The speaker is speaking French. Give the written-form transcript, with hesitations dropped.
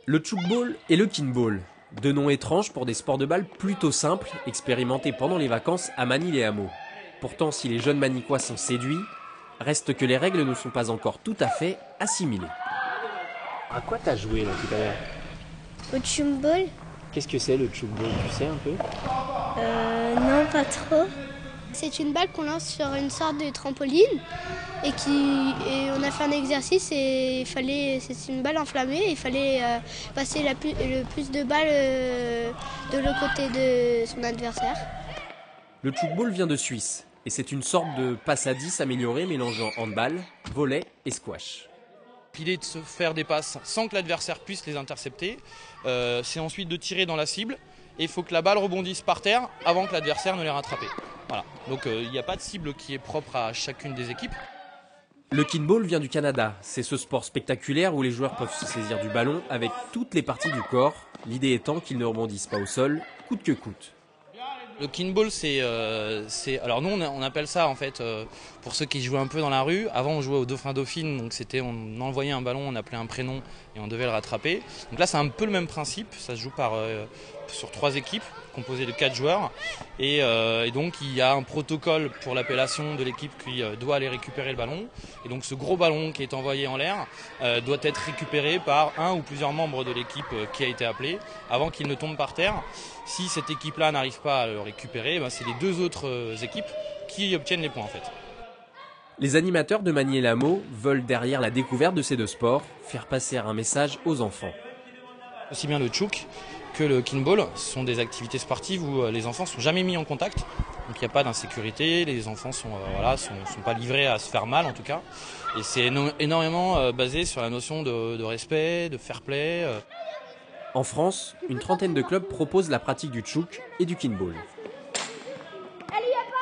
Le tchoukball et le kinball, deux noms étranges pour des sports de balle plutôt simples, expérimentés pendant les vacances à Manille-les-Hameaux. Pourtant, si les jeunes manicois sont séduits, reste que les règles ne sont pas encore tout à fait assimilées. À quoi t'as joué là tout à l'heure? Au tchoukball? Qu'est-ce que c'est le tchoukball, tu sais un peu? Non, pas trop. C'est une balle qu'on lance sur une sorte de trampoline et on a fait un exercice et c'est une balle enflammée et il fallait passer le plus de balles de l'autre côté de son adversaire. Le tchoukball vient de Suisse et c'est une sorte de passe à 10 améliorée mélangeant handball, volley et squash. L'idée est de se faire des passes sans que l'adversaire puisse les intercepter. C'est ensuite de tirer dans la cible et il faut que la balle rebondisse par terre avant que l'adversaire ne l'ait rattrapée. Voilà. Donc il n'y a pas de cible qui est propre à chacune des équipes. Le kinball vient du Canada. C'est ce sport spectaculaire où les joueurs peuvent se saisir du ballon avec toutes les parties du corps, l'idée étant qu'ils ne rebondissent pas au sol, coûte que coûte. Le kinball, alors nous on appelle ça en fait, pour ceux qui jouaient un peu dans la rue, avant on jouait au dauphin-dauphine, donc on envoyait un ballon, on appelait un prénom et on devait le rattraper. Donc là c'est un peu le même principe, ça se joue sur 3 équipes composées de 4 joueurs et donc il y a un protocole pour l'appellation de l'équipe qui doit aller récupérer le ballon. Et donc ce gros ballon qui est envoyé en l'air doit être récupéré par un ou plusieurs membres de l'équipe qui a été appelé avant qu'il ne tombe par terre. Si cette équipe-là n'arrive pas à le récupérer, c'est les 2 autres équipes qui obtiennent les points en fait. Les animateurs de Manille-les-Hameaux veulent, derrière la découverte de ces deux sports, faire passer un message aux enfants. Aussi bien le tchouk que le kinball sont des activités sportives où les enfants sont jamais mis en contact. Donc il n'y a pas d'insécurité, les enfants sont pas livrés à se faire mal en tout cas. Et c'est énormément basé sur la notion de respect, de fair play. En France, une trentaine de clubs proposent la pratique du tchouk et du kinball. Allez, y a pas